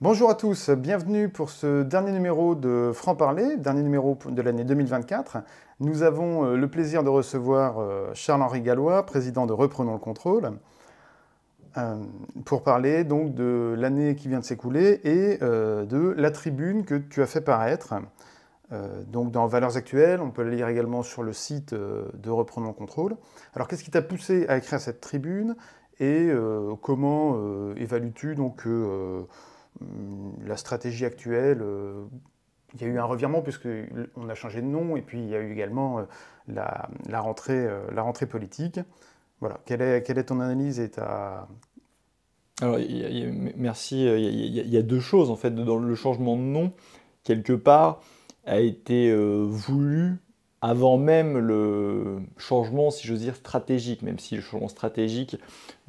Bonjour à tous, bienvenue pour ce dernier numéro de Franc-Parler, dernier numéro de l'année 2024. Nous avons le plaisir de recevoir Charles-Henri Gallois, président de Reprenons le contrôle, pour parler donc de l'année qui vient de s'écouler et de la tribune que tu as fait paraître. Donc dans Valeurs actuelles, on peut la lire également sur le site de Reprenons le contrôle. Alors qu'est-ce qui t'a poussé à écrire cette tribune et comment évalues-tu donc la stratégie actuelle? Il y a eu un revirement puisqu'on a changé de nom et puis il y a eu également la rentrée politique. Voilà, quelle est ton analyse et ta... Alors, merci. Il y a deux choses en fait dans le changement de nom. Quelque part, a été voulu avant même le changement, si j'ose dire, stratégique. Même si le changement stratégique,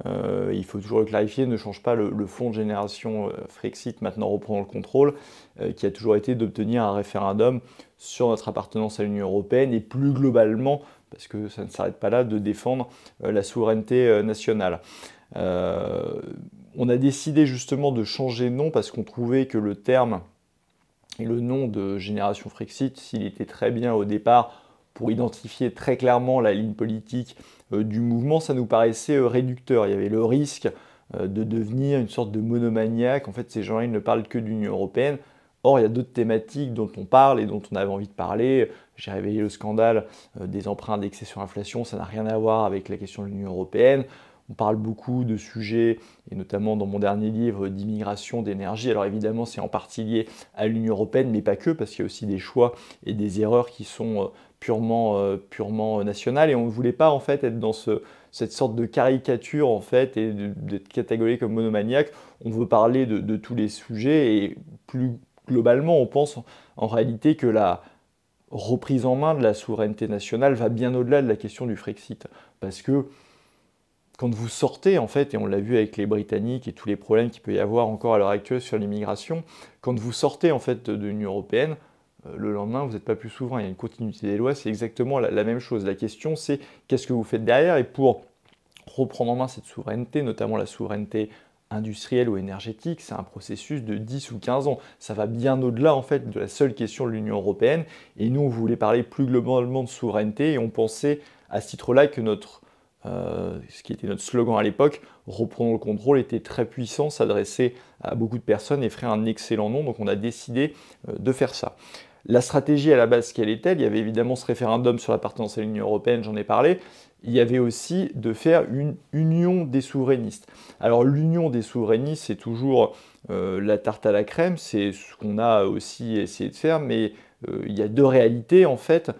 il faut toujours le clarifier, ne change pas le fond de génération Frexit, maintenant reprend le contrôle, qui a toujours été d'obtenir un référendum sur notre appartenance à l'Union européenne et plus globalement, parce que ça ne s'arrête pas là, de défendre la souveraineté nationale. On a décidé justement de changer de nom parce qu'on trouvait que le terme et le nom de Génération Frexit, s'il était très bien au départ pour identifier très clairement la ligne politique du mouvement, ça nous paraissait réducteur. Il y avait le risque de devenir une sorte de monomaniaque. En fait, ces gens-là, ils ne parlent que de l'Union européenne. Or, il y a d'autres thématiques dont on parle et dont on avait envie de parler. J'ai réveillé le scandale des emprunts indexés sur inflation, ça n'a rien à voir avec la question de l'Union européenne. On parle beaucoup de sujets, et notamment dans mon dernier livre, d'immigration, d'énergie. Alors évidemment, c'est en partie lié à l'Union européenne, mais pas que, parce qu'il y a aussi des choix et des erreurs qui sont purement nationales. Et on ne voulait pas en fait être dans cette sorte de caricature en fait et d'être catégorisé comme monomaniaque. On veut parler de tous les sujets et plus globalement, on pense en réalité que la reprise en main de la souveraineté nationale va bien au-delà de la question du Frexit, parce que quand vous sortez, en fait, et on l'a vu avec les Britanniques et tous les problèmes qu'il peut y avoir encore à l'heure actuelle sur l'immigration, quand vous sortez en fait de l'Union européenne, le lendemain, vous n'êtes pas plus souverain. Il y a une continuité des lois, c'est exactement la même chose. La question, c'est qu'est-ce que vous faites derrière? Et pour reprendre en main cette souveraineté, notamment la souveraineté industrielle ou énergétique, c'est un processus de 10 ou 15 ans. Ça va bien au-delà en fait de la seule question de l'Union européenne. Et nous, on voulait parler plus globalement de souveraineté et on pensait à ce titre-là que ce qui était notre slogan à l'époque, Reprenons le contrôle, était très puissant, s'adressait à beaucoup de personnes et ferait un excellent nom, donc on a décidé de faire ça. La stratégie à la base, quelle est-elle? Il y avait évidemment ce référendum sur l'appartenance à l'Union européenne, j'en ai parlé. Il y avait aussi de faire une union des souverainistes. Alors l'union des souverainistes, c'est toujours la tarte à la crème, c'est ce qu'on a aussi essayé de faire, mais il y a deux réalités en fait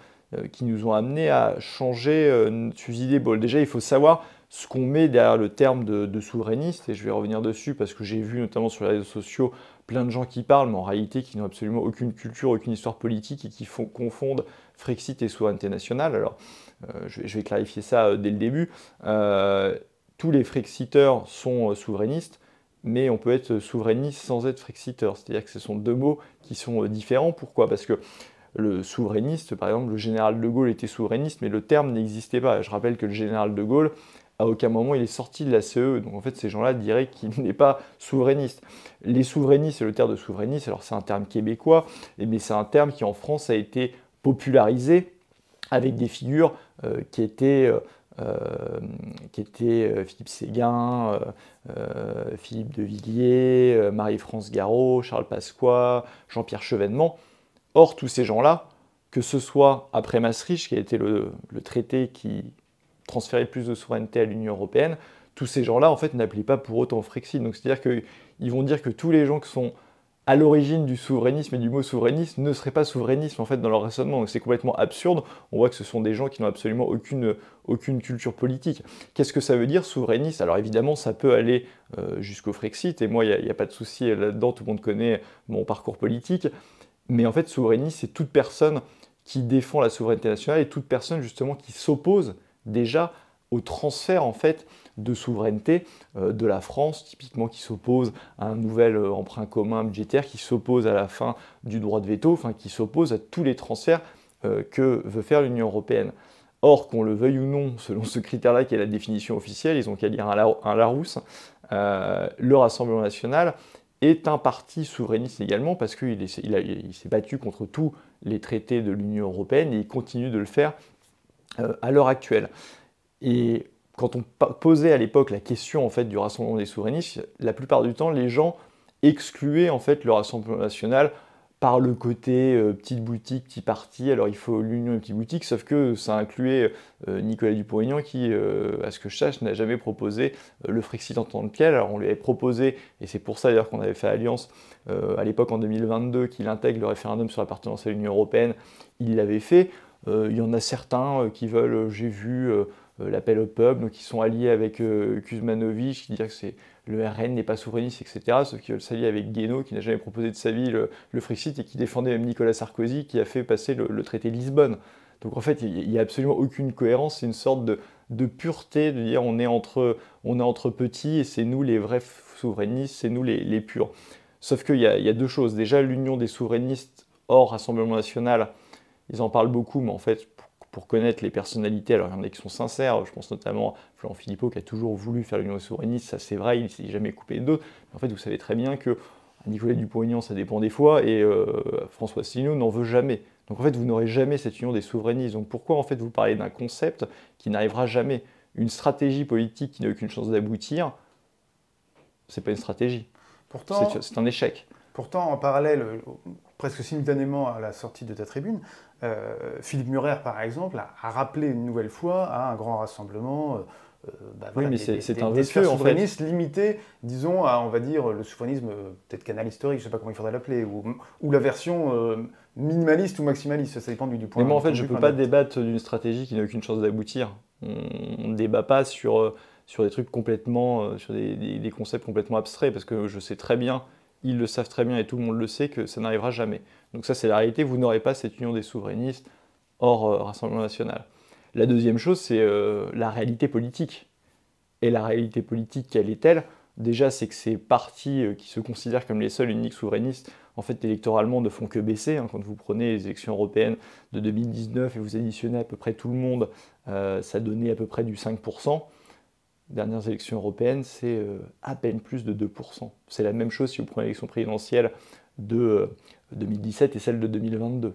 qui nous ont amenés à changer notre fusil d'épaule. Déjà, il faut savoir ce qu'on met derrière le terme de souverainiste, et je vais revenir dessus parce que j'ai vu notamment sur les réseaux sociaux plein de gens qui parlent, mais en réalité qui n'ont absolument aucune culture, aucune histoire politique et qui confondent Frexit et souveraineté nationale. Alors, je vais clarifier ça dès le début. Tous les Frexiteurs sont souverainistes, mais on peut être souverainiste sans être Frexiteur. C'est-à-dire que ce sont deux mots qui sont différents. Pourquoi? Parce que le souverainiste, par exemple, le général de Gaulle était souverainiste, mais le terme n'existait pas. Je rappelle que le général de Gaulle, à aucun moment il est sorti de la CE. Donc en fait, ces gens-là diraient qu'il n'est pas souverainiste. Les souverainistes, c'est le terme de souverainiste, alors c'est un terme québécois, mais c'est un terme qui en France a été popularisé avec des figures qui étaient Philippe Séguin, Philippe de Villiers, Marie-France Garot, Charles Pasqua, Jean-Pierre Chevènement. Or, tous ces gens-là, que ce soit après Maastricht, qui a été le traité qui transférait plus de souveraineté à l'Union européenne, tous ces gens-là, en fait, n'appliquent pas pour autant Frexit. Donc, c'est-à-dire qu'ils vont dire que tous les gens qui sont à l'origine du souverainisme et du mot souverainiste ne seraient pas souverainistes, en fait, dans leur raisonnement. Donc, c'est complètement absurde. On voit que ce sont des gens qui n'ont absolument aucune culture politique. Qu'est-ce que ça veut dire, souverainiste? Alors, évidemment, ça peut aller jusqu'au Frexit, et moi, il n'y a pas de souci là-dedans, tout le monde connaît mon parcours politique. Mais en fait, souverainiste, c'est toute personne qui défend la souveraineté nationale et toute personne justement qui s'oppose déjà au transfert en fait de souveraineté de la France, typiquement qui s'oppose à un nouvel emprunt commun budgétaire, qui s'oppose à la fin du droit de veto, enfin qui s'oppose à tous les transferts que veut faire l'Union européenne. Or, qu'on le veuille ou non, selon ce critère-là qui est la définition officielle, ils ont qu'à lire un Larousse, le Rassemblement national est un parti souverainiste également, parce qu'il s'est battu contre tous les traités de l'Union européenne, et il continue de le faire à l'heure actuelle. Et quand on posait à l'époque la question en fait, du Rassemblement des souverainistes, la plupart du temps, les gens excluaient en fait, le Rassemblement national par le côté petite boutique, petit parti, alors il faut l'union et petite boutique, sauf que ça incluait Nicolas Dupont-Aignan qui, à ce que je sache, n'a jamais proposé le Frexit en tant que tel. Alors on lui avait proposé, et c'est pour ça d'ailleurs qu'on avait fait alliance à l'époque en 2022, qu'il intègre le référendum sur l'appartenance à l'Union européenne, il l'avait fait. Il y en a certains qui veulent, j'ai vu l'appel au peuple, donc qui sont alliés avec Kuzmanovic, qui dit que le RN n'est pas souverainiste, etc. Sauf qu'ils veulent s'allier avec Guénaud, qui n'a jamais proposé de sa vie le Frexit, et qui défendait même Nicolas Sarkozy, qui a fait passer le traité de Lisbonne. Donc en fait, il n'y a absolument aucune cohérence, c'est une sorte de pureté, de dire on est entre petits, et c'est nous les vrais souverainistes, c'est nous les purs. Sauf qu'il y a deux choses. Déjà, l'union des souverainistes hors Rassemblement national, ils en parlent beaucoup, mais en fait, pour connaître les personnalités, alors il y en a qui sont sincères, je pense notamment à Florent Philippot qui a toujours voulu faire l'union souverainiste, ça c'est vrai, il ne s'est jamais coupé d'autres. En fait, vous savez très bien que Nicolas Dupont-Aignan, ça dépend des fois, et François Asselineau n'en veut jamais. Donc en fait, vous n'aurez jamais cette union des souverainistes. Donc pourquoi en fait vous parlez d'un concept qui n'arrivera jamais? Une stratégie politique qui n'a aucune chance d'aboutir, c'est pas une stratégie. Pourtant, c'est un échec. Pourtant, en parallèle, presque simultanément à la sortie de ta tribune, Philippe Murer, par exemple, a rappelé une nouvelle fois à un grand rassemblement oui, mais c'est un des sphères souverainistes en fait. limitées, disons, à, on va dire, le souverainisme, peut-être canal historique, je ne sais pas comment il faudrait l'appeler, ou la version minimaliste ou maximaliste, ça dépend du point de vue. Mais moi, en fait, je ne peux pas débattre d'une stratégie qui n'a aucune chance d'aboutir. On ne débat pas sur des trucs complètement, sur des concepts complètement abstraits, parce que je sais très bien, ils le savent très bien et tout le monde le sait, que ça n'arrivera jamais. Donc ça, c'est la réalité, vous n'aurez pas cette union des souverainistes hors Rassemblement national. La deuxième chose, c'est la réalité politique. Et la réalité politique, quelle est-elle? Déjà, c'est que ces partis qui se considèrent comme les seuls uniques souverainistes, en fait, électoralement, ne font que baisser. Quand vous prenez les élections européennes de 2019 et vous additionnez à peu près tout le monde, ça donnait à peu près du 5%. Les dernières élections européennes, c'est à peine plus de 2%. C'est la même chose si vous prenez l'élection présidentielle de 2017 et celle de 2022.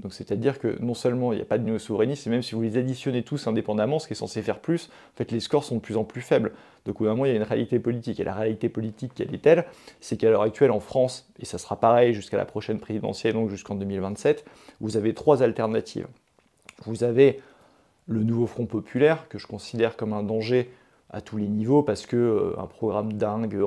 Donc c'est-à-dire que non seulement il n'y a pas de néo-souverainistes, et même si vous les additionnez tous indépendamment, ce qui est censé faire plus, en fait les scores sont de plus en plus faibles. Donc au bout d'un moment, il y a une réalité politique. Et la réalité politique, quelle est-elle? C'est qu'à l'heure actuelle en France, et ça sera pareil jusqu'à la prochaine présidentielle, donc jusqu'en 2027, vous avez trois alternatives. Vous avez le nouveau Front populaire, que je considère comme un danger à tous les niveaux, parce que un programme dingue,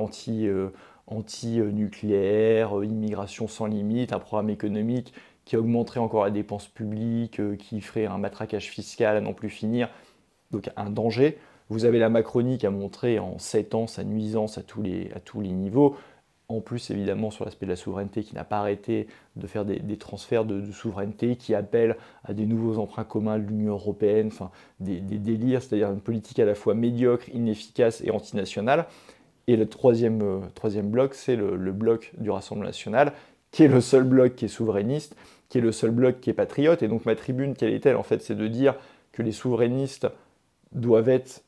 anti-nucléaire, immigration sans limite, un programme économique qui augmenterait encore la dépense publique, qui ferait un matraquage fiscal à n'en plus finir, donc un danger. Vous avez la Macronie qui a montré en 7 ans sa nuisance à tous les niveaux, en plus évidemment sur l'aspect de la souveraineté qui n'a pas arrêté de faire des transferts de souveraineté, qui appelle à des nouveaux emprunts communs de l'Union européenne, enfin des délires, c'est-à-dire une politique à la fois médiocre, inefficace et antinationale. Et le troisième bloc, c'est le bloc du Rassemblement national, qui est le seul bloc qui est souverainiste, qui est le seul bloc qui est patriote. Et donc ma tribune, quelle est-elle? En fait, c'est de dire que les souverainistes doivent être...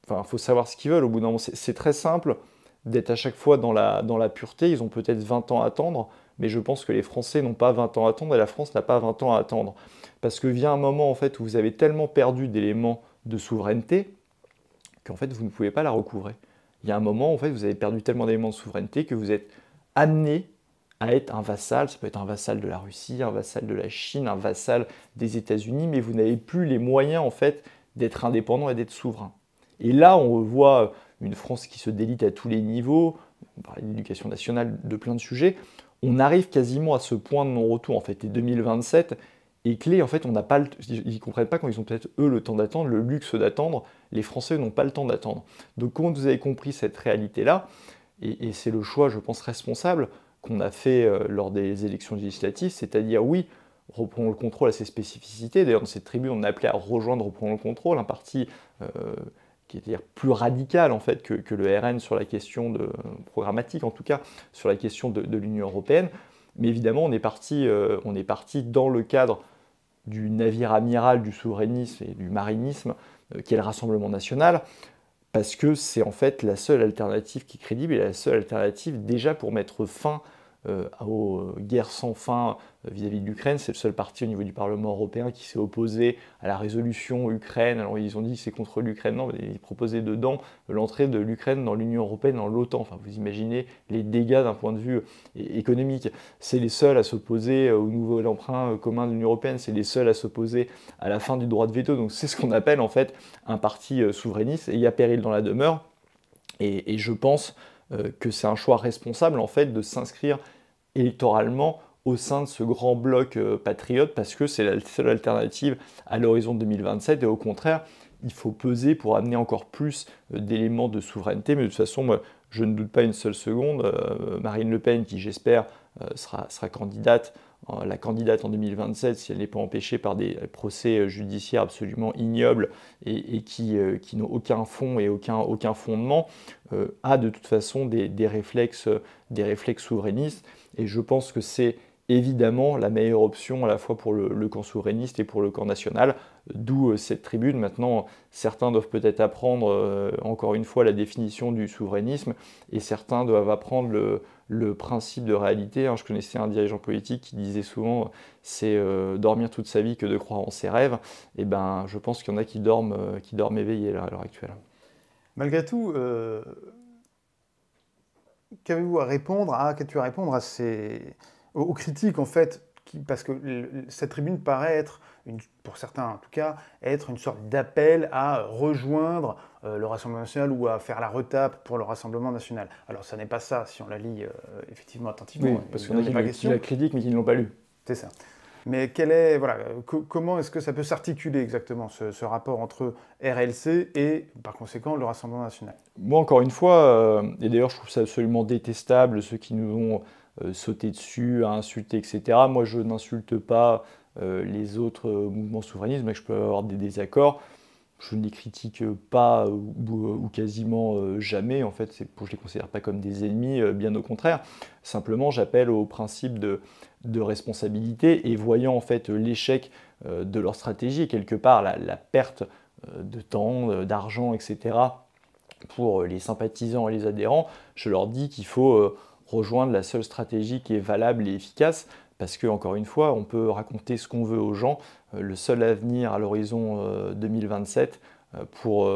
Enfin, il faut savoir ce qu'ils veulent au bout d'un moment. C'est très simple d'être à chaque fois dans la pureté. Ils ont peut-être 20 ans à attendre, mais je pense que les Français n'ont pas 20 ans à attendre et la France n'a pas 20 ans à attendre. Parce que vient un moment en fait, où vous avez tellement perdu d'éléments de souveraineté qu'en fait, vous ne pouvez pas la recouvrer. Il y a un moment, en fait, vous avez perdu tellement d'éléments de souveraineté que vous êtes amené à être un vassal. Ça peut être un vassal de la Russie, un vassal de la Chine, un vassal des États-Unis, mais vous n'avez plus les moyens, en fait, d'être indépendant et d'être souverain. Et là, on voit une France qui se délite à tous les niveaux, on parlait d'éducation nationale, de plein de sujets. On arrive quasiment à ce point de non-retour, en fait, et 2027 est clé. En fait, on n'a pas ils ne comprennent pas quand ils ont peut-être, eux, le temps d'attendre, le luxe d'attendre. Les Français n'ont pas le temps d'attendre. Donc, quand vous avez compris cette réalité-là, et c'est le choix, je pense, responsable qu'on a fait lors des élections législatives, c'est-à-dire, oui, reprenons le contrôle à ses spécificités. D'ailleurs, dans cette tribune, on a appelé à rejoindre Reprenons le contrôle, un parti qui est plus radical en fait que le RN sur la question programmatique, en tout cas, sur la question de l'Union européenne. Mais évidemment, on est parti dans le cadre du navire amiral du souverainisme et du marinisme, qui est le Rassemblement national, parce que c'est en fait la seule alternative qui est crédible et la seule alternative déjà pour mettre fin aux guerres sans fin vis-à-vis de l'Ukraine. C'est le seul parti au niveau du Parlement européen qui s'est opposé à la résolution Ukraine. Alors ils ont dit c'est contre l'Ukraine, non, mais ils proposaient dedans l'entrée de l'Ukraine dans l'Union européenne, dans l'OTAN. Enfin, vous imaginez les dégâts d'un point de vue économique. C'est les seuls à s'opposer au nouvel emprunt commun de l'Union européenne, c'est les seuls à s'opposer à la fin du droit de veto. Donc c'est ce qu'on appelle en fait un parti souverainiste, et il y a péril dans la demeure. Et je pense que c'est un choix responsable en fait de s'inscrire électoralement au sein de ce grand bloc patriote, parce que c'est la seule alternative à l'horizon 2027, et au contraire, il faut peser pour amener encore plus d'éléments de souveraineté. Mais de toute façon, moi, je ne doute pas une seule seconde, Marine Le Pen, qui j'espère sera candidate, la candidate en 2027, si elle n'est pas empêchée par des procès judiciaires absolument ignobles et qui n'ont aucun fond et aucun fondement, a de toute façon des réflexes souverainistes. Et je pense que c'est évidemment la meilleure option à la fois pour le camp souverainiste et pour le camp national, d'où cette tribune. Maintenant, certains doivent peut-être apprendre, encore une fois, la définition du souverainisme, et certains doivent apprendre le principe de réalité. Je connaissais un dirigeant politique qui disait souvent c'est dormir toute sa vie que de croire en ses rêves. Et ben, je pense qu'il y en a qui dorment éveillés là, à l'heure actuelle. Malgré tout, qu'avez-vous à répondre aux critiques en fait, parce que cette tribune paraît être, pour certains en tout cas, être une sorte d'appel à rejoindre le Rassemblement national ou à faire la retape pour le Rassemblement national. Alors ça n'est pas ça si on la lit effectivement attentivement. Oui, parce qu'il y en a qui la critiquent mais qui ne l'ont pas lu. C'est ça. Mais comment est-ce que ça peut s'articuler exactement, ce rapport entre RLC et, par conséquent, le Rassemblement national? Moi, encore une fois, et d'ailleurs je trouve ça absolument détestable, ceux qui nous ont sauté dessus, à insulter, etc. Moi, je n'insulte pas les autres mouvements souverainistes, mais je peux avoir des désaccords. Je ne les critique pas ou quasiment jamais. En fait, je ne les considère pas comme des ennemis, bien au contraire. Simplement, j'appelle au principe de responsabilité, et voyant en fait l'échec de leur stratégie, et quelque part la perte de temps, d'argent, etc., pour les sympathisants et les adhérents, je leur dis qu'il faut rejoindre la seule stratégie qui est valable et efficace, parce que, encore une fois, on peut raconter ce qu'on veut aux gens. Le seul avenir à l'horizon 2027 pour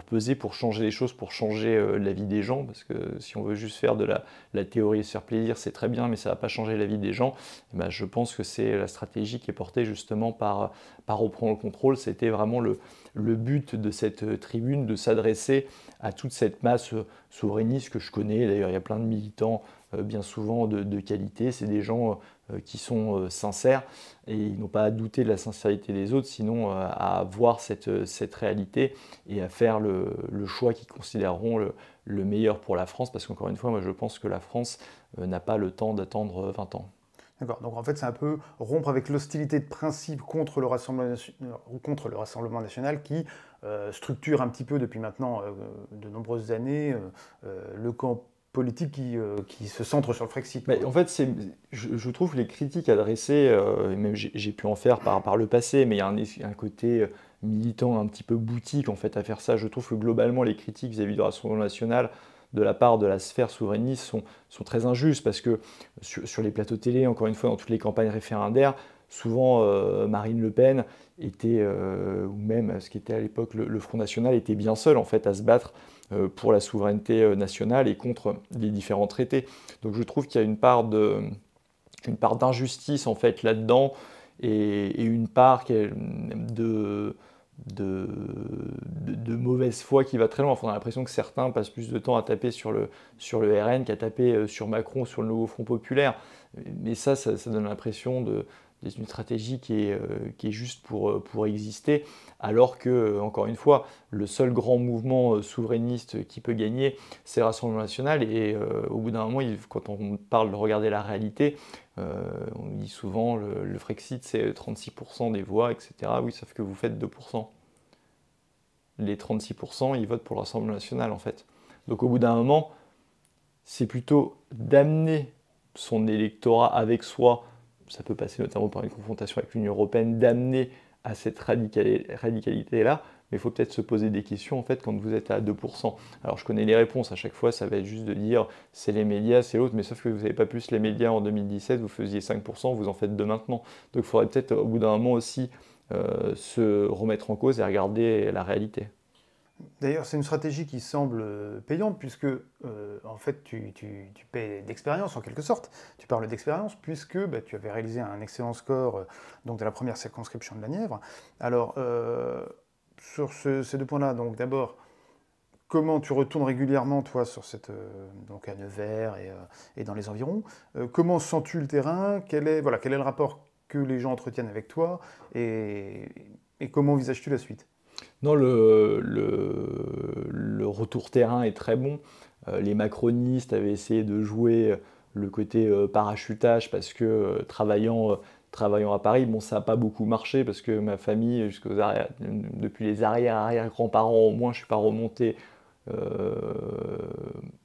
peser, pour changer les choses, pour changer la vie des gens, parce que si on veut juste faire de la théorie et se faire plaisir, c'est très bien, mais ça ne va pas changer la vie des gens. Et ben, je pense que c'est la stratégie qui est portée justement par reprendre le contrôle. C'était vraiment le but de cette tribune, de s'adresser à toute cette masse souverainiste que je connais. D'ailleurs, il y a plein de militants bien souvent de qualité. C'est des gens qui sont sincères, et ils n'ont pas à douter de la sincérité des autres, sinon à voir cette réalité et à faire le choix qu'ils considéreront le meilleur pour la France, parce qu'encore une fois, moi je pense que la France n'a pas le temps d'attendre 20 ans. D'accord, donc en fait c'est un peu rompre avec l'hostilité de principe contre le Rassemblement national qui structure un petit peu depuis maintenant de nombreuses années le camp politique qui se centre sur le Frexit. Mais en fait, je trouve que les critiques adressées, et même j'ai pu en faire par le passé, mais il y a un côté militant un petit peu boutique en fait à faire ça. Je trouve que globalement les critiques vis-à-vis du Rassemblement national de la part de la sphère souverainiste sont très injustes, parce que sur les plateaux télé, encore une fois, dans toutes les campagnes référendaires, souvent Marine Le Pen était, ou même ce qui était à l'époque le Front National, était bien seul en fait à se battre pour la souveraineté nationale et contre les différents traités. Donc je trouve qu'il y a une part d'injustice en fait là-dedans, et une part de mauvaise foi qui va très loin. Enfin, on a l'impression que certains passent plus de temps à taper sur le RN qu'à taper sur Macron, sur le nouveau Front populaire. Mais ça donne l'impression d'une stratégie qui est juste pour exister, alors que, encore une fois, le seul grand mouvement souverainiste qui peut gagner, c'est le Rassemblement national. Et au bout d'un moment, quand on parle de regarder la réalité, on dit souvent le Frexit c'est 36% des voix, etc. Oui, sauf que vous faites 2%. Les 36%, ils votent pour le Rassemblement national en fait. Donc au bout d'un moment, c'est plutôt d'amener son électorat avec soi, ça peut passer notamment par une confrontation avec l'Union européenne, d'amener à cette radicalité-là, mais il faut peut-être se poser des questions en fait quand vous êtes à 2%. Alors je connais les réponses, à chaque fois ça va être juste de dire c'est les médias, c'est l'autre, mais sauf que vous n'avez pas plus les médias en 2017, vous faisiez 5%, vous en faites 2 maintenant. Donc il faudrait peut-être au bout d'un moment aussi se remettre en cause et regarder la réalité. D'ailleurs, c'est une stratégie qui semble payante puisque, en fait, tu paies d'expérience en quelque sorte. Tu parles d'expérience puisque bah, tu avais réalisé un excellent score donc de la première circonscription de la Nièvre. Alors, sur ces deux points-là, donc d'abord, comment tu retournes régulièrement, toi, sur donc à Nevers et dans les environs? Comment sens-tu le terrain? Voilà, quel est le rapport que les gens entretiennent avec toi et comment envisages-tu la suite? Non, le retour terrain est très bon. Les macronistes avaient essayé de jouer le côté parachutage parce que travaillant à Paris, bon, ça n'a pas beaucoup marché parce que ma famille, depuis les arrière-grands-parents au moins, je ne suis pas remonté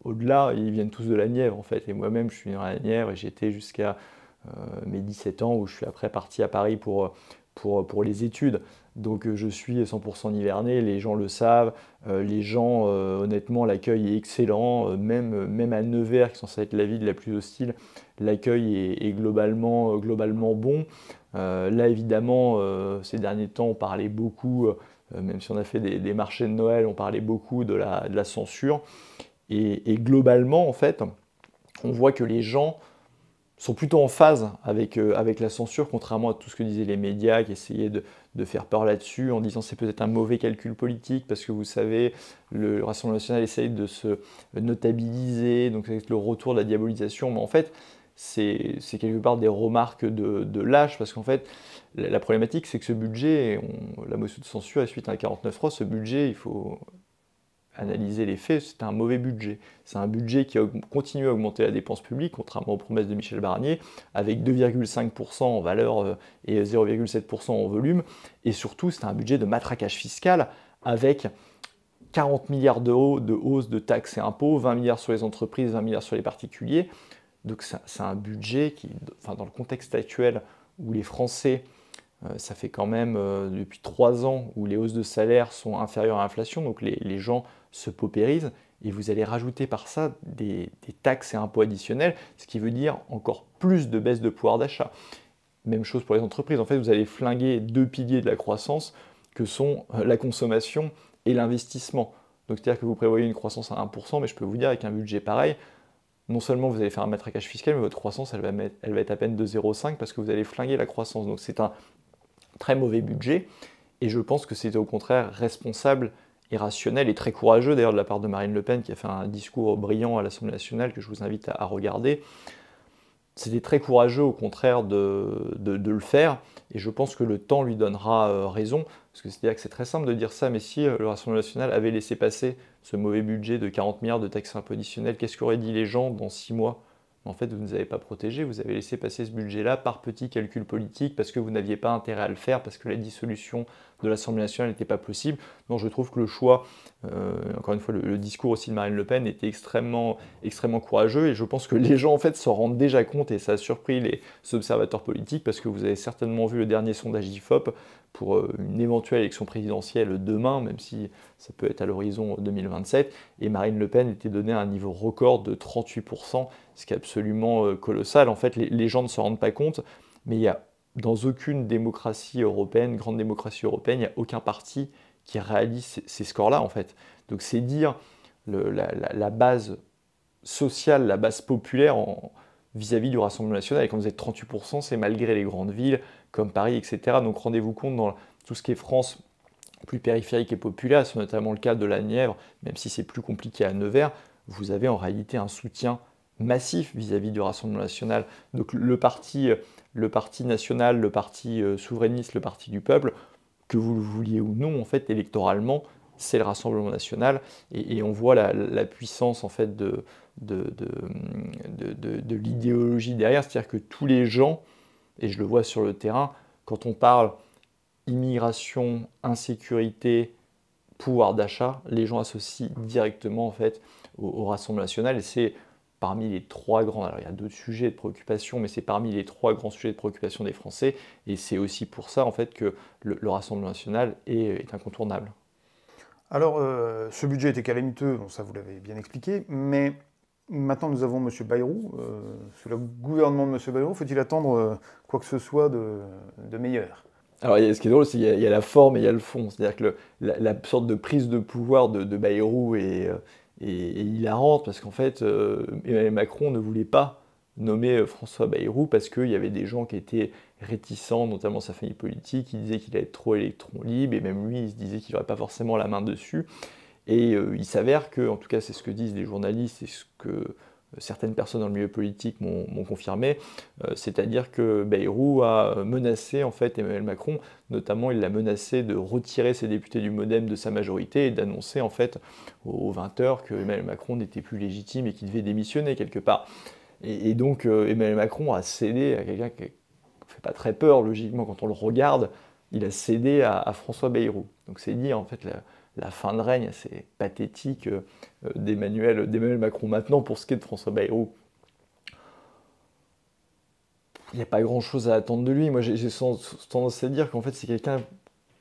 au-delà, ils viennent tous de la Nièvre en fait. Et moi-même, je suis né dans la Nièvre et j'étais jusqu'à mes 17 ans où je suis après parti à Paris pour les études. Donc je suis 100% nivernais, les gens le savent, les gens, honnêtement, l'accueil est excellent, même à Nevers, qui est censé être la ville la plus hostile, l'accueil est globalement bon. Là, évidemment, ces derniers temps, on parlait beaucoup, même si on a fait des marchés de Noël, on parlait beaucoup de la censure. Et globalement, en fait, on voit que les gens sont plutôt en phase avec la censure, contrairement à tout ce que disaient les médias qui essayaient de faire peur là-dessus en disant c'est peut-être un mauvais calcul politique parce que vous savez, le Rassemblement national essaye de se notabiliser, donc c'est le retour de la diabolisation, mais en fait c'est quelque part des remarques de lâche parce qu'en fait la problématique c'est que ce budget, la motion de censure est suite à un 49.3, ce budget il faut analyser les faits, c'est un mauvais budget. C'est un budget qui a continué à augmenter la dépense publique, contrairement aux promesses de Michel Barnier, avec 2,5% en valeur et 0,7% en volume. Et surtout, c'est un budget de matraquage fiscal avec 40 milliards d'euros de hausse de taxes et impôts, 20 milliards sur les entreprises, 20 milliards sur les particuliers. Donc c'est un budget qui, enfin, dans le contexte actuel où les Français ça fait quand même depuis 3 ans où les hausses de salaire sont inférieures à l'inflation, donc les gens se paupérisent, et vous allez rajouter par ça des taxes et impôts additionnels, ce qui veut dire encore plus de baisse de pouvoir d'achat. Même chose pour les entreprises, en fait vous allez flinguer 2 piliers de la croissance que sont la consommation et l'investissement. Donc c'est-à-dire que vous prévoyez une croissance à 1%, mais je peux vous dire avec un budget pareil, non seulement vous allez faire un matraquage fiscal, mais votre croissance elle va être à peine de 0,5 parce que vous allez flinguer la croissance. Donc c'est un très mauvais budget, et je pense que c'était au contraire responsable et rationnel et très courageux d'ailleurs de la part de Marine Le Pen qui a fait un discours brillant à l'Assemblée nationale que je vous invite à regarder. C'était très courageux au contraire de le faire, et je pense que le temps lui donnera raison, parce que c'est-à-dire que c'est très simple de dire ça, mais si le Rassemblement national avait laissé passer ce mauvais budget de 40 milliards de taxes impôts additionnelles, qu'est-ce qu'auraient dit les gens dans 6 mois? En fait, vous ne nous avez pas protégé, vous avez laissé passer ce budget-là par petit calcul politique, parce que vous n'aviez pas intérêt à le faire, parce que la dissolution de l'Assemblée nationale n'était pas possible. Non, je trouve que le choix, encore une fois, le discours aussi de Marine Le Pen était extrêmement courageux, et je pense que les gens, en fait, s'en rendent déjà compte, et ça a surpris les observateurs politiques, parce que vous avez certainement vu le dernier sondage IFOP pour une éventuelle élection présidentielle demain, même si ça peut être à l'horizon 2027, et Marine Le Pen était donnée à un niveau record de 38%, ce qui est absolument colossal. En fait, les gens ne se rendent pas compte, mais il y a dans aucune démocratie européenne, grande démocratie européenne, il n'y a aucun parti qui réalise ces scores-là, en fait. Donc c'est dire la base sociale, la base populaire vis-à-vis du Rassemblement national. Et quand vous êtes 38%, c'est malgré les grandes villes comme Paris, etc. Donc rendez-vous compte, dans tout ce qui est France plus périphérique et populaire, c'est notamment le cas de la Nièvre, même si c'est plus compliqué à Nevers, vous avez en réalité un soutien massif vis-à-vis du Rassemblement national. Donc le parti national, le parti souverainiste, le parti du peuple, que vous le vouliez ou non, en fait, électoralement, c'est le Rassemblement national, et on voit la puissance en fait de l'idéologie derrière, c'est-à-dire que tous les gens, et je le vois sur le terrain, quand on parle immigration, insécurité, pouvoir d'achat, les gens associent directement en fait au Rassemblement national, et c'est parmi les 3 grands, alors il y a d'autres sujets de préoccupation, mais c'est parmi les 3 grands sujets de préoccupation des Français, et c'est aussi pour ça en fait que le Rassemblement national est incontournable. Alors, ce budget était calamiteux, bon, ça vous l'avez bien expliqué, mais maintenant nous avons M. Bayrou. Sous le gouvernement de M. Bayrou, faut-il attendre quoi que ce soit de meilleur? Alors, ce qui est drôle, c'est qu'il y a la forme et il y a le fond. C'est-à-dire que la sorte de prise de pouvoir de Bayrou est hilarante parce qu'en fait, Emmanuel Macron ne voulait pas nommer François Bayrou parce qu'il y avait des gens qui étaient réticents, notamment sa famille politique, qui disaient qu'il allait être trop électron libre et même lui, il se disait qu'il n'aurait pas forcément la main dessus. Et il s'avère que, en tout cas c'est ce que disent les journalistes et ce que certaines personnes dans le milieu politique m'ont confirmé, c'est-à-dire que Bayrou a menacé en fait Emmanuel Macron, notamment il l'a menacé de retirer ses députés du MoDem de sa majorité et d'annoncer en fait aux 20h que Emmanuel Macron n'était plus légitime et qu'il devait démissionner quelque part. Et donc Emmanuel Macron a cédé à quelqu'un qui ne fait pas très peur logiquement quand on le regarde, il a cédé à François Bayrou. Donc c'est dit en fait la fin de règne assez pathétique d'Emmanuel Macron. Maintenant, pour ce qui est de François Bayrou, il n'y a pas grand-chose à attendre de lui. Moi, j'ai tendance à dire qu'en fait, c'est quelqu'un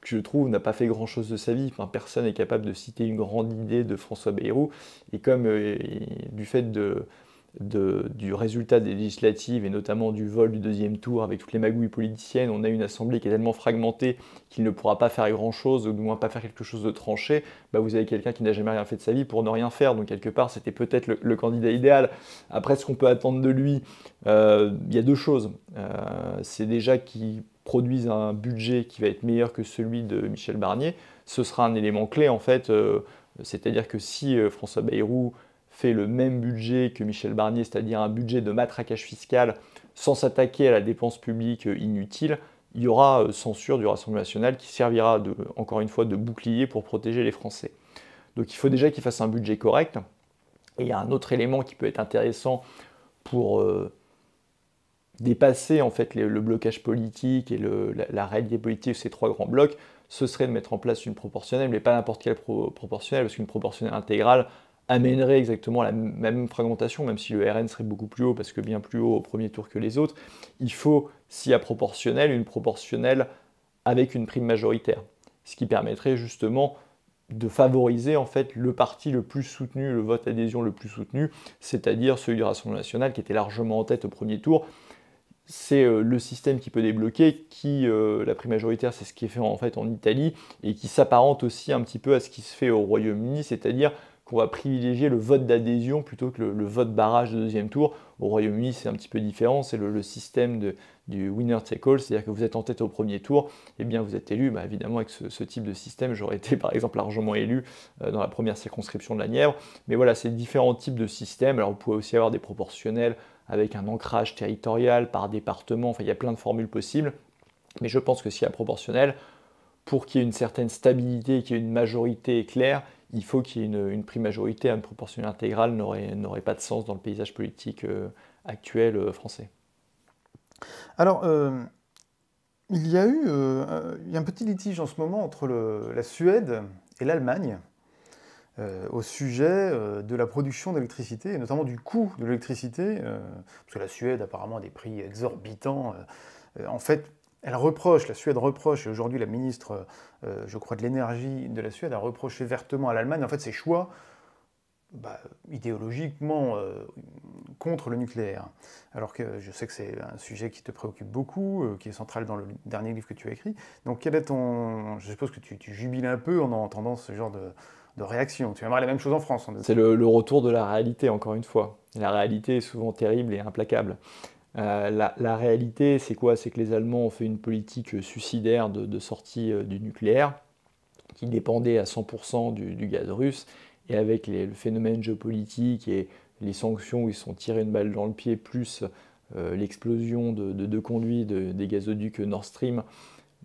que je trouve n'a pas fait grand-chose de sa vie. Enfin, personne n'est capable de citer une grande idée de François Bayrou. Et comme du fait du résultat des législatives et notamment du vol du deuxième tour avec toutes les magouilles politiciennes, on a une assemblée qui est tellement fragmentée qu'il ne pourra pas faire grand-chose, ou du moins pas faire quelque chose de tranché. Bah, vous avez quelqu'un qui n'a jamais rien fait de sa vie pour ne rien faire, donc quelque part c'était peut-être le candidat idéal. Après, ce qu'on peut attendre de lui, il y a deux choses. C'est déjà qu'il produise un budget qui va être meilleur que celui de Michel Barnier. Ce sera un élément clé en fait, c'est-à-dire que si François Bayrou fait le même budget que Michel Barnier, c'est-à-dire un budget de matraquage fiscal sans s'attaquer à la dépense publique inutile, il y aura censure du Rassemblement national qui servira, encore une fois, de bouclier pour protéger les Français. Donc il faut déjà qu'il fasse un budget correct. Et il y a un autre élément qui peut être intéressant pour dépasser en fait le blocage politique et la réalité politique de ces trois grands blocs, ce serait de mettre en place une proportionnelle, mais pas n'importe quelle proportionnelle, parce qu'une proportionnelle intégrale amènerait exactement la même fragmentation, même si le RN serait beaucoup plus haut, parce que bien plus haut au premier tour que les autres. Il faut, s'il y a proportionnelle, une proportionnelle avec une prime majoritaire, ce qui permettrait justement de favoriser en fait le parti le plus soutenu, le vote adhésion le plus soutenu, c'est-à-dire celui du Rassemblement national qui était largement en tête au premier tour. C'est le système qui peut débloquer, la prime majoritaire, c'est ce qui est fait en fait en Italie, et qui s'apparente aussi un petit peu à ce qui se fait au Royaume-Uni, c'est-à-dire qu'on va privilégier le vote d'adhésion plutôt que le vote barrage de deuxième tour. Au Royaume-Uni, c'est un petit peu différent, c'est le système du winner take all, c'est-à-dire que vous êtes en tête au premier tour, et bien vous êtes élu. Bah, évidemment, avec ce type de système, j'aurais été par exemple largement élu dans la première circonscription de la Nièvre. Mais voilà, c'est différents types de systèmes. Alors vous pouvez aussi avoir des proportionnels avec un ancrage territorial par département, enfin il y a plein de formules possibles, mais je pense que s'il y a proportionnel, pour qu'il y ait une certaine stabilité, qu'il y ait une majorité claire, il faut qu'il y ait une prime majorité, une proportionnelle intégrale n'aurait pas de sens dans le paysage politique actuel français. Alors, il y a un petit litige en ce moment entre la Suède et l'Allemagne au sujet de la production d'électricité, et notamment du coût de l'électricité, parce que la Suède apparemment a des prix exorbitants. En fait, la Suède reproche, et aujourd'hui la ministre, je crois, de l'énergie de la Suède a reproché vertement à l'Allemagne, en fait, ses choix idéologiquement contre le nucléaire. Alors que je sais que c'est un sujet qui te préoccupe beaucoup, qui est central dans le dernier livre que tu as écrit. Donc quel est ton... Je suppose que tu jubiles un peu en entendant ce genre de réaction. Tu aimerais la même chose en France. C'est le retour de la réalité, encore une fois. La réalité est souvent terrible et implacable. La réalité, c'est quoi? C'est que les Allemands ont fait une politique suicidaire de sortie du nucléaire, qui dépendait à 100% du gaz russe, et avec le phénomène géopolitique et les sanctions où ils se sont tirés une balle dans le pied, plus l'explosion de conduits des gazoducs Nord Stream,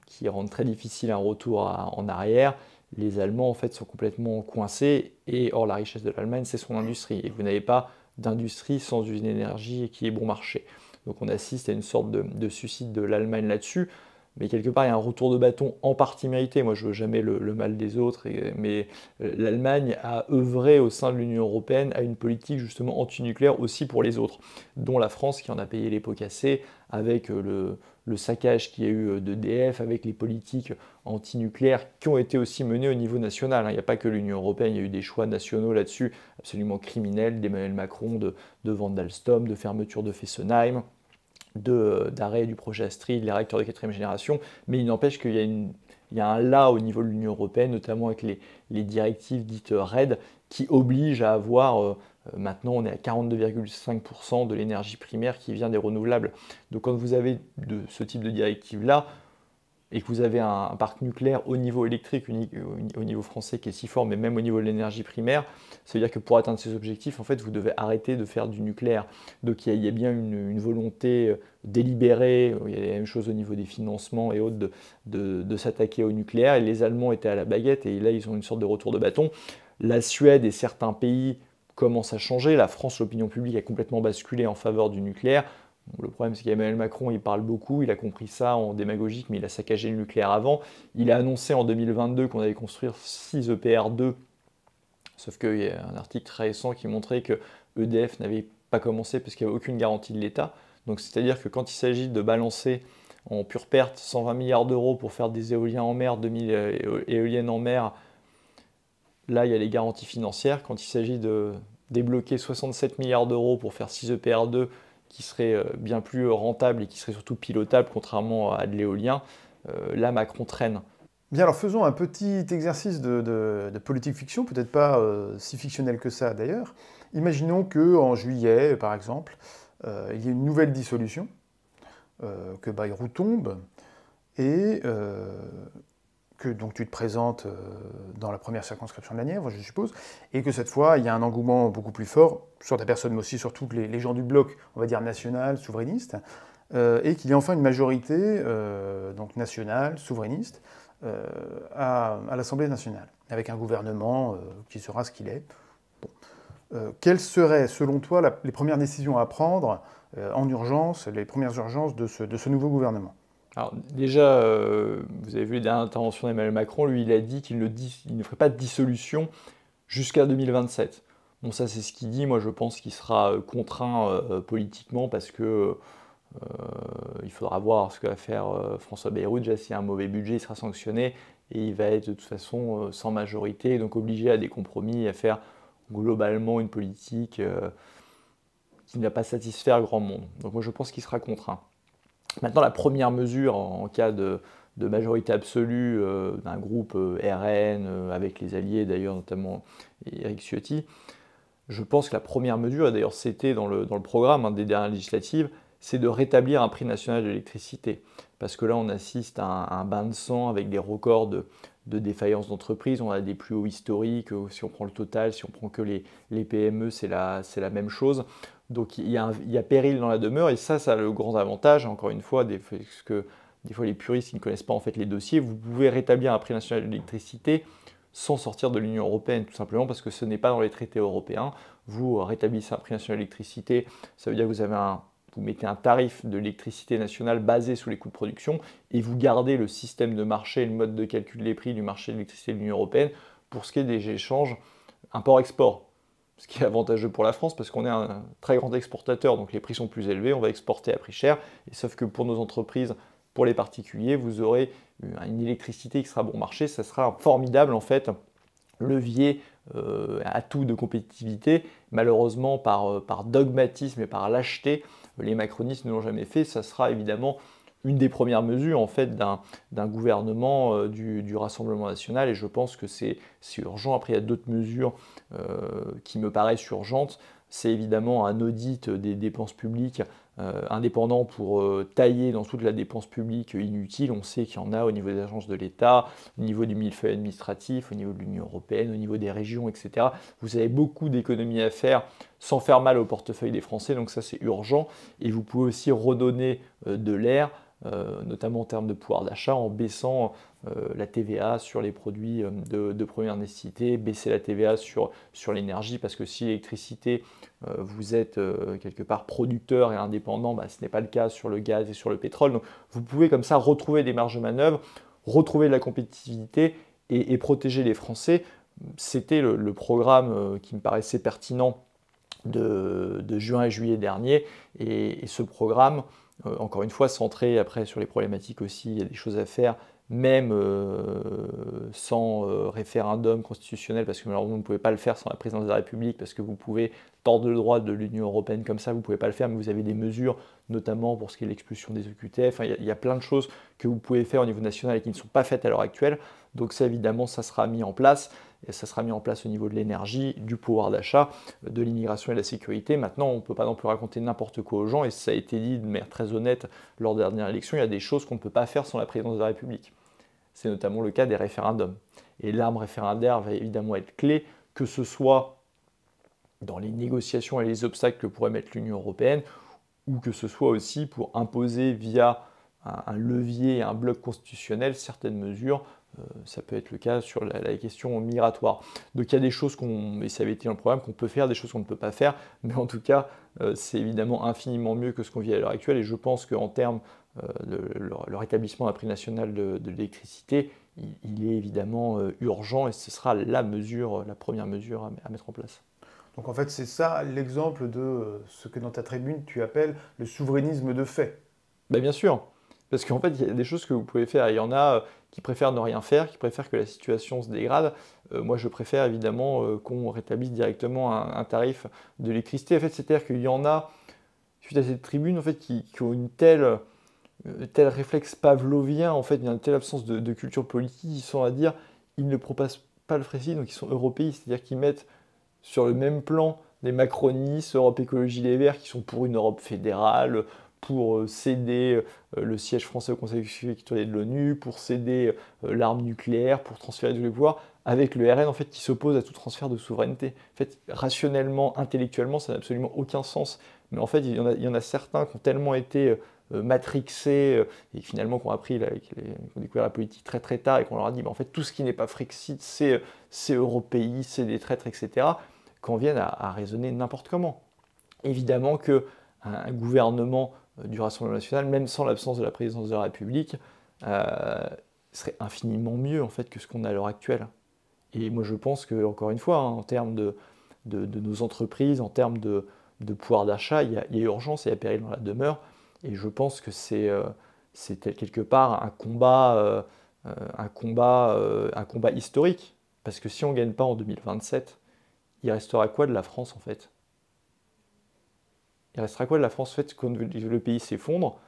qui rendent très difficile un retour en arrière, les Allemands en fait sont complètement coincés, et or la richesse de l'Allemagne c'est son industrie, et vous n'avez pas d'industrie sans une énergie qui est bon marché. Donc on assiste à une sorte de suicide de l'Allemagne là-dessus. mais quelque part, il y a un retour de bâton en partie mérité. Moi, je ne veux jamais le mal des autres, mais l'Allemagne a œuvré au sein de l'Union européenne à une politique justement anti-nucléaire aussi pour les autres, dont la France qui en a payé les pots cassés avec le saccage qu'il y a eu d'EDF, avec les politiques anti-nucléaires qui ont été aussi menées au niveau national. Il n'y a pas que l'Union européenne, il y a eu des choix nationaux là-dessus absolument criminels d'Emmanuel Macron, de vente d'Alstom, de fermeture de Fessenheim, d'arrêt du projet Astrid, les réacteurs de quatrième génération, mais il n'empêche qu'il y a un là au niveau de l'Union européenne, notamment avec les directives dites RED, qui obligent à avoir, maintenant on est à 42,5% de l'énergie primaire qui vient des renouvelables. Donc quand vous avez ce type de directive-là, et que vous avez un parc nucléaire au niveau électrique, au niveau français qui est si fort, mais même au niveau de l'énergie primaire, ça veut dire que pour atteindre ces objectifs, en fait, vous devez arrêter de faire du nucléaire. Donc il y a bien une volonté délibérée, il y a la même chose au niveau des financements et autres, de s'attaquer au nucléaire, et les Allemands étaient à la baguette, et là, ils ont une sorte de retour de bâton. La Suède et certains pays commencent à changer. La France, l'opinion publique a complètement basculé en faveur du nucléaire. Le problème, c'est qu'Emmanuel Macron, il parle beaucoup, il a compris ça en démagogique, mais il a saccagé le nucléaire avant. Il a annoncé en 2022 qu'on allait construire 6 EPR2, sauf qu'il y a un article très récent qui montrait que EDF n'avait pas commencé parce qu'il n'y avait aucune garantie de l'État. Donc c'est-à-dire que quand il s'agit de balancer en pure perte 120 milliards d'euros pour faire des éoliens en mer, 2000 éoliennes en mer, là il y a les garanties financières. Quand il s'agit de débloquer 67 milliards d'euros pour faire 6 EPR2, qui serait bien plus rentable et qui serait surtout pilotable, contrairement à de l'éolien, là Macron traîne. Bien, alors faisons un petit exercice de politique fiction, peut-être pas si fictionnel que ça d'ailleurs. Imaginons qu'en juillet, par exemple, il y ait une nouvelle dissolution, que Bayrou tombe, et que donc tu te présentes dans la première circonscription de la Nièvre, je suppose, et que cette fois, il y a un engouement beaucoup plus fort sur ta personne, mais aussi sur tous les gens du bloc, on va dire national, souverainiste, et qu'il y ait enfin une majorité donc nationale, souverainiste, à l'Assemblée nationale, avec un gouvernement qui sera ce qu'il est. Bon. Quelles seraient, selon toi, les premières décisions à prendre en urgence, les premières urgences de ce nouveau gouvernement ? Alors déjà, vous avez vu les dernières interventions d'Emmanuel Macron, lui il a dit qu'il ne ferait pas de dissolution jusqu'à 2027. Bon ça c'est ce qu'il dit, moi je pense qu'il sera contraint politiquement parce que il faudra voir ce que va faire François Bayrou. Déjà s'il y a un mauvais budget il sera sanctionné et il va être de toute façon sans majorité, donc obligé à des compromis, à faire globalement une politique qui ne va pas satisfaire grand monde. Donc moi je pense qu'il sera contraint. Maintenant, la première mesure en cas de majorité absolue d'un groupe RN, avec les alliés d'ailleurs, notamment Éric Ciotti, je pense que la première mesure, et d'ailleurs c'était dans le programme des dernières législatives, c'est de rétablir un prix national de l'électricité. Parce que là, on assiste à un bain de sang avec des records de défaillance d'entreprise. On a des plus hauts historiques. Si on prend le total, si on prend que les PME, c'est la même chose. Donc il y a péril dans la demeure, et ça a le grand avantage, encore une fois, parce que des fois les puristes qui ne connaissent pas en fait les dossiers, vous pouvez rétablir un prix national de l'électricité sans sortir de l'Union européenne, tout simplement parce que ce n'est pas dans les traités européens. Vous rétablissez un prix national de l'électricité, ça veut dire que vous mettez un tarif de l'électricité nationale basé sur les coûts de production, et vous gardez le système de marché et le mode de calcul des prix du marché de l'électricité de l'Union européenne pour ce qui est des échanges import-export. Ce qui est avantageux pour la France parce qu'on est un très grand exportateur, donc les prix sont plus élevés, on va exporter à prix cher, et sauf que pour nos entreprises, pour les particuliers, vous aurez une électricité qui sera bon marché, ça sera un formidable en fait levier atout de compétitivité. Malheureusement, par dogmatisme et par lâcheté, les macronistes ne l'ont jamais fait. Ça sera évidemment une des premières mesures en fait d'un gouvernement du Rassemblement national, et je pense que c'est urgent. Après, il y a d'autres mesures qui me paraissent urgentes. C'est évidemment un audit des dépenses publiques indépendant pour tailler dans toute la dépense publique inutile. On sait qu'il y en a au niveau des agences de l'État, au niveau du millefeuille administratif, au niveau de l'Union européenne, au niveau des régions, etc. Vous avez beaucoup d'économies à faire sans faire mal au portefeuille des Français, donc ça c'est urgent. Et vous pouvez aussi redonner de l'air notamment en termes de pouvoir d'achat, en baissant la TVA sur les produits de première nécessité, baisser la TVA sur l'énergie, parce que si l'électricité, vous êtes quelque part producteur et indépendant, bah, ce n'est pas le cas sur le gaz et sur le pétrole. Donc vous pouvez comme ça retrouver des marges de manœuvre, retrouver de la compétitivité et protéger les Français. C'était le programme qui me paraissait pertinent de juin et juillet dernier, et ce programme, encore une fois, centré après sur les problématiques aussi, il y a des choses à faire, même sans référendum constitutionnel, parce que malheureusement vous ne pouvez pas le faire sans la présidence de la République, parce que vous pouvez tordre le droit de l'Union européenne comme ça, vous ne pouvez pas le faire, mais vous avez des mesures, notamment pour ce qui est l'expulsion des OQTF, enfin, il y a plein de choses que vous pouvez faire au niveau national et qui ne sont pas faites à l'heure actuelle, donc ça évidemment, ça sera mis en place. Et ça sera mis en place au niveau de l'énergie, du pouvoir d'achat, de l'immigration et de la sécurité. Maintenant, on ne peut pas non plus raconter n'importe quoi aux gens, et ça a été dit de manière très honnête lors des dernières élections, il y a des choses qu'on ne peut pas faire sans la présidence de la République. C'est notamment le cas des référendums. Et l'arme référendaire va évidemment être clé, que ce soit dans les négociations et les obstacles que pourrait mettre l'Union européenne, ou que ce soit aussi pour imposer via un levier et un bloc constitutionnel certaines mesures. Ça peut être le cas sur la question migratoire. Donc il y a des choses et ça avait été dans le programme, qu'on peut faire, des choses qu'on ne peut pas faire, mais en tout cas, c'est évidemment infiniment mieux que ce qu'on vit à l'heure actuelle, et je pense qu'en termes de le rétablissement d'un prix national de l'électricité, il est évidemment urgent, et ce sera la première mesure à mettre en place. Donc en fait, c'est ça l'exemple de ce que dans ta tribune tu appelles le souverainisme de fait. Ben, bien sûr, parce qu'en fait, il y a des choses que vous pouvez faire. Il y en a qui préfèrent ne rien faire, qui préfèrent que la situation se dégrade. Moi, je préfère évidemment qu'on rétablisse directement un tarif de l'électricité. En fait, c'est-à-dire qu'il y en a, suite à cette tribune, en fait, qui ont une tel réflexe pavlovien, en fait, il y a une telle absence de culture politique, ils sont à dire, ils ne proposent pas le Frexit, donc ils sont européistes, c'est-à-dire qu'ils mettent sur le même plan des macronistes, Europe Écologie Les Verts, qui sont pour une Europe fédérale, pour céder le siège français au Conseil de sécurité de l'ONU, pour céder l'arme nucléaire, pour transférer tous les pouvoirs, avec le RN en fait, qui s'oppose à tout transfert de souveraineté. En fait, rationnellement, intellectuellement, ça n'a absolument aucun sens. Mais en fait, il y en a certains qui ont tellement été matrixés et finalement qui ont appris, qui ont découvert la politique très très tard, et qu'on leur a dit, en fait, tout ce qui n'est pas Frexit, c'est européiste, c'est des traîtres, etc., qu'on vienne à raisonner n'importe comment. Évidemment qu'un gouvernement du Rassemblement national, même sans l'absence de la présidence de la République, serait infiniment mieux en fait que ce qu'on a à l'heure actuelle. Et moi je pense que, encore une fois, hein, en termes de nos entreprises, en termes de pouvoir d'achat, il y a urgence et il y a péril dans la demeure. Et je pense que c'est quelque part un combat historique. Parce que si on ne gagne pas en 2027, il restera quoi de la France en fait? Il restera quoi de la France en fait quand le pays s'effondre,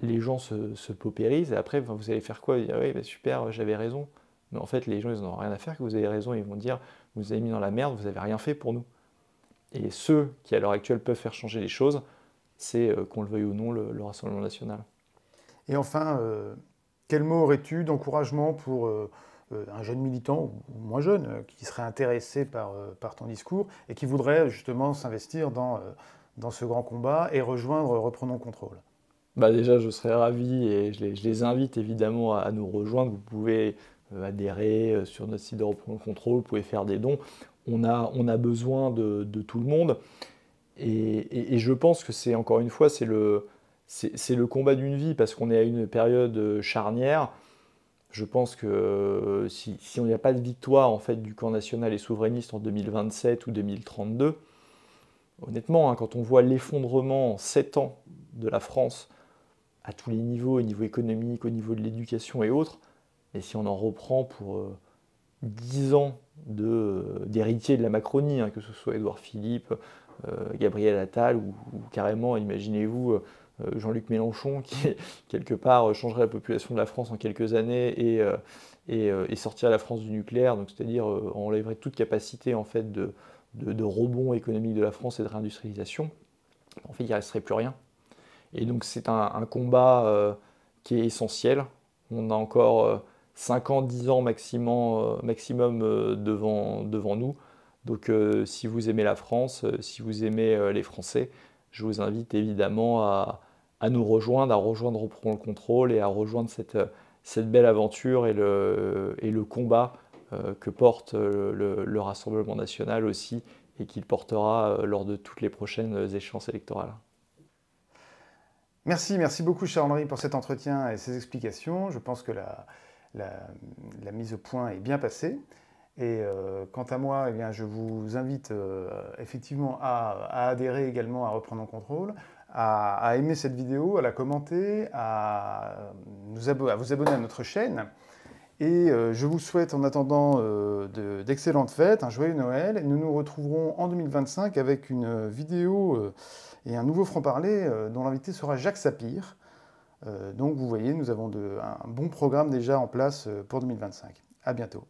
les gens se paupérisent, et après vous allez faire quoi? Vous allez dire, oui, bah, super, j'avais raison. Mais en fait, les gens, ils n'en ont rien à faire que vous avez raison, ils vont dire, vous avez mis dans la merde, vous n'avez rien fait pour nous. Et ceux qui, à l'heure actuelle, peuvent faire changer les choses, c'est, qu'on le veuille ou non, le Rassemblement national. Et enfin, quel mot aurais-tu d'encouragement pour un jeune militant, ou moins jeune, qui serait intéressé par ton discours et qui voudrait justement s'investir dans ce grand combat et rejoindre Reprenons Contrôle? Bah déjà, je serais ravi, et je les invite évidemment à nous rejoindre. Vous pouvez adhérer sur notre site de Reprenons Contrôle, vous pouvez faire des dons. On a besoin de tout le monde. Et je pense que c'est, encore une fois, c'est le combat d'une vie, parce qu'on est à une période charnière. Je pense que si on n'y a pas de victoire en fait, du camp national et souverainiste en 2027 ou 2032, honnêtement, hein, quand on voit l'effondrement en 7 ans de la France à tous les niveaux, au niveau économique, au niveau de l'éducation et autres, et si on en reprend pour 10 ans d'héritiers de la Macronie, hein, que ce soit Édouard Philippe, Gabriel Attal, ou carrément, imaginez-vous, Jean-Luc Mélenchon, qui, quelque part, changerait la population de la France en quelques années et sortirait la France du nucléaire, donc c'est-à-dire enlèverait toute capacité en fait, de rebond économique de la France et de réindustrialisation. En fait, il ne resterait plus rien. Et donc c'est un combat qui est essentiel. On a encore 5 ans, 10 ans maximum devant nous. Donc si vous aimez la France, si vous aimez les Français, je vous invite évidemment à nous rejoindre, à rejoindre Reprenons le contrôle et à rejoindre cette belle aventure et le combat que porte le Rassemblement national aussi et qu'il portera lors de toutes les prochaines échéances électorales. Merci beaucoup Charles-Henri pour cet entretien et ces explications. Je pense que la mise au point est bien passée. Et quant à moi, eh bien, je vous invite effectivement à adhérer également à Reprenons contrôle, à aimer cette vidéo, à la commenter, à vous abonner à notre chaîne. Et je vous souhaite en attendant d'excellentes fêtes, un joyeux Noël. Et nous nous retrouverons en 2025 avec une vidéo et un nouveau franc-parler dont l'invité sera Jacques Sapir. Donc vous voyez, nous avons un bon programme déjà en place pour 2025. À bientôt.